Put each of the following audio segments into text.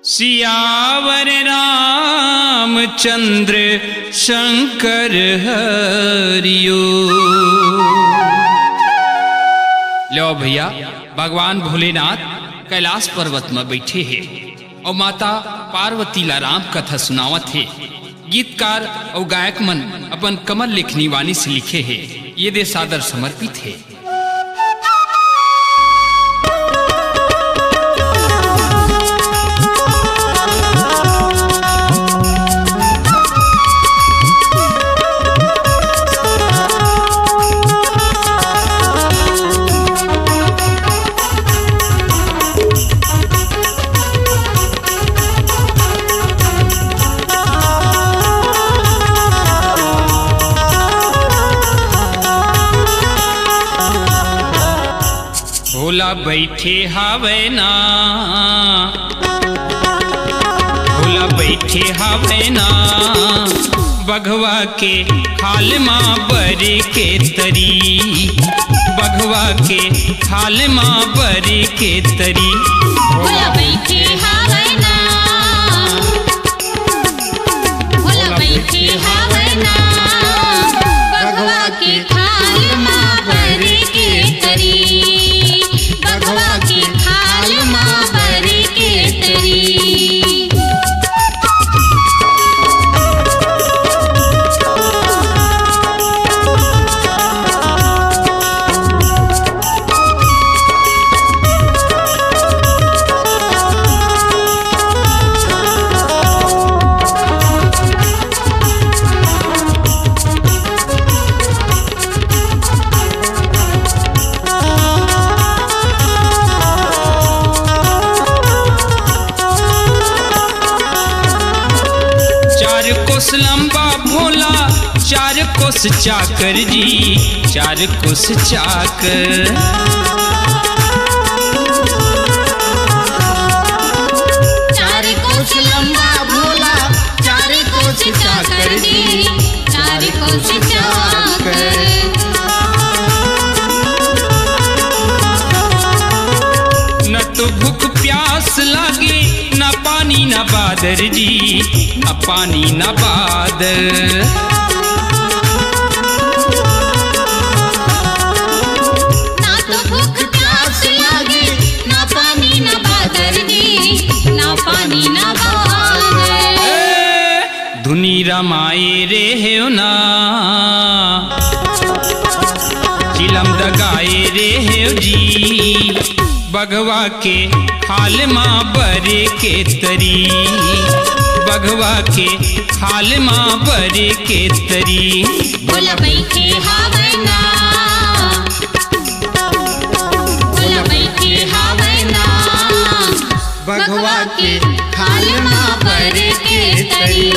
सियावर रामचंद्र शंकर हरियो। लो भैया, भगवान भोलेनाथ कैलाश पर्वत में बैठे हैं और माता पार्वती ला राम कथा सुनावत है। गीतकार और गायक मन अपन कमल लिखनी वाणी से लिखे हैं। ये दे सादर समर्पित है। भोला बैठे हावे ना, भोला बैठे हावे ना, बघवा के खाल माँ बरे के तरी, बघवा के खाल माँ बरे के तरी। भोला बैठे हावे ना, भोला बैठे हावे ना, बघवा के खाल माँ बरे के तरी, बघवा के खाल माँ बरे के तरी। कोस लंबा भोला, चार कोस चाकर जी, चार कोस चाकर। चार कोस लंबा भोला, चार कोस चाकर जी, चार कोस चाकर। न तो भूख प्यास लागे, न पानी न बादर जी, न पानी न बादर। ना तो भूख प्यास लागे, ना पानी न बादर जी, ना पानी न बादर। धुनी रमाए रे है ना, चिलम दगाए रे है जी, बघवा के खाल माँ बरे के तरी, बघवा के खाल माँ बरे के तरी। भोला बैठे हावे ना, भोला बैठे हावे ना, बघवा के खाल माँ बरे के तरी,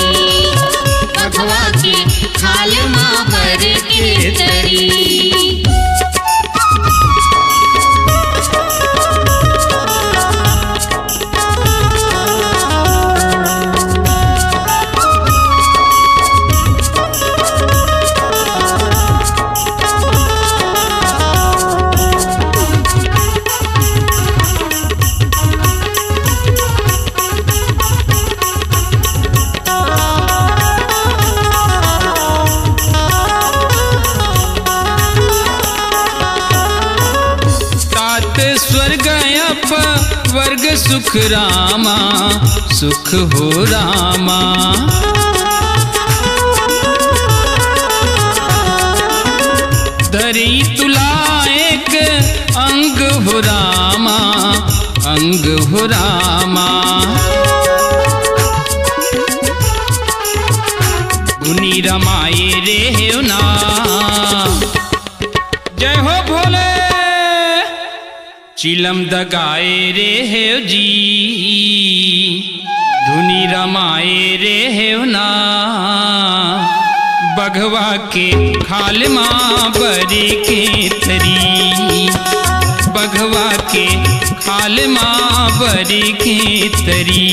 बघवा के खाल माँ बरे के तरी। स्वर्ग अप वर्ग सुख रामा, सुख हो रामा। धरी तुला एक अंग हो रामा, अंग हो रामा। धुनी रमाए रे है ना, जय हो भोले। चिलम दगाए रे है जी, धुनी रमाए रे है ना, बघवा के खाल माँ बरे के तरी, बघवा के खाल माँ बरे के तरी।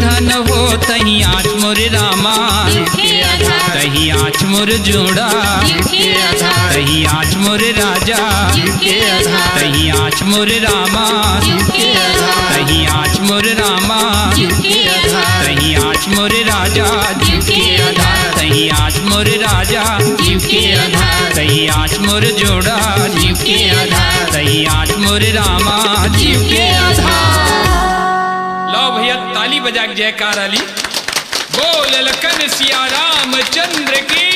धन हो तही आँच मोर रामा जीव के आधार तही आँच मोर जोड़ा जीव के आधार तही आँच मोर राजा जीव के आधार तही आँच मोर रामा जीव के आधार तही आँच मोर रामा जीव के आधार तही आँच मोर राजा जीव के आधार तही आँच मोर राजा जीव के आधार तही आँच मोर जोड़ा जीव के आधार तही आँच मोर रामा जीव के आधार। लो भैया ताली बजा के जयकार अली बोल लखन सिया रामचंद्र की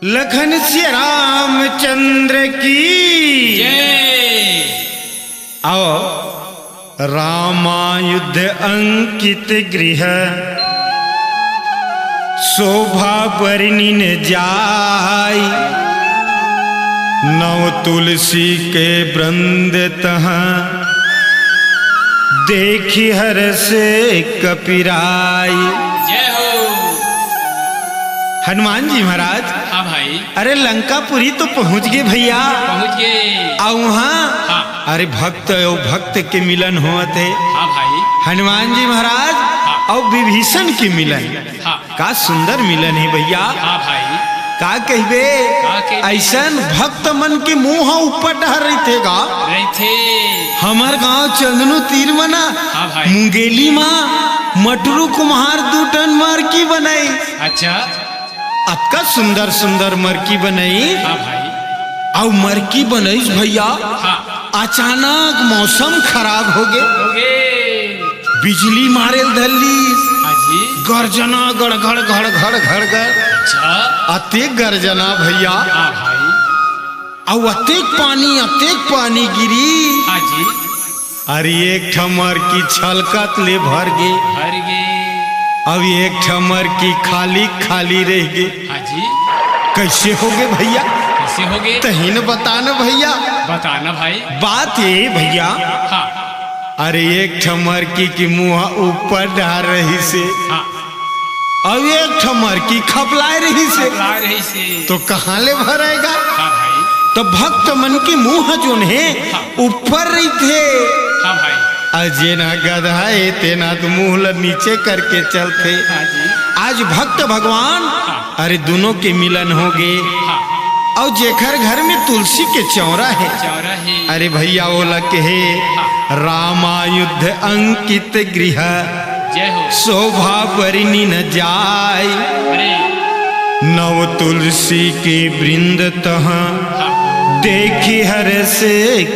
लखन श्री रामचंद्र की जय। आओ रामायुध अंकित गृह शोभा बरनिन जाय नव तुलसी के वृंद तहाँ देखी हर से कपिराय। जय हो। हनुमान जी महाराज हाँ भाई अरे लंकापुरी तो पहुंच गए भैया। पहुँच गए। और वहाँ हाँ। अरे भक्त और भक्त के मिलन हुआ थे। हाँ भाई हनुमान जी महाराज हाँ। और विभीषण के मिलन हाँ। का सुंदर मिलन है भैया। हाँ भाई का कहबे का कहबे? ऐसन भक्त मन के मुंह ऊपर डहर रही थे गा। रहे थे। हमार गांव चंदनू तीर मना हाँ भाई। मुंगेली माँ मटरू कुम्हार 2 टन मरकी बनाई। अच्छा अतका सुंदर सुंदर मरकी बनाई। हाँ भाई और मरकी बनई भैया हाँ अचानक मौसम खराब हो गए। हो गए। बिजली मारे धल्ली हाँ जी। गर्जना गड़गड़ घड़ घड़ घड़ घड़ अच्छा अतेक गर्जना भैया हाँ भाई और अतेक पानी गिरी। हाँ जी। अरे एक ठमर की छलकत ले भर गए। भर गए। अब एक ठमर की खाली खाली रह गए। हाँ जी। कैसे हो गए भैया कैसे हो गए? तहीन बताना भैया। बताना भाई। बात ये भैया हाँ अरे एक ठमर की मुँह ऊपर डाल रही से हाँ अब एक ठमर की खपलाए रही से ला रही से। तो कहाँ ले भरेगा। हाँ भाई तो भक्त मन की मुंह जो है ऊपर रही थे। हाँ भाई अजे ना गधा है तेना तो मुंह नीचे करके चलते। हाँ जी। आज भक्त भगवान अरे दोनों के मिलन हो गए। हाँ और जेखर घर में तुलसी के चौरा है चौराहे। अरे भैया वो लग है रामायुध अंकित गृह जय हो। शोभा बरनी न जाय अरे नव तुलसी के वृंद तहाँ हाँ देखी हर से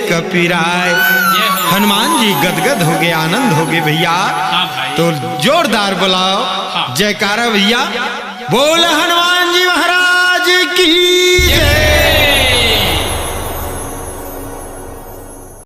कपिराय। जय हो। हनुमान जी गदगद हो गए आनंद हो गए भैया। हाँ भाई तो जोरदार बुलाओ हाँ। जयकारा भैया बोल हनुमान जी महाराज की जय।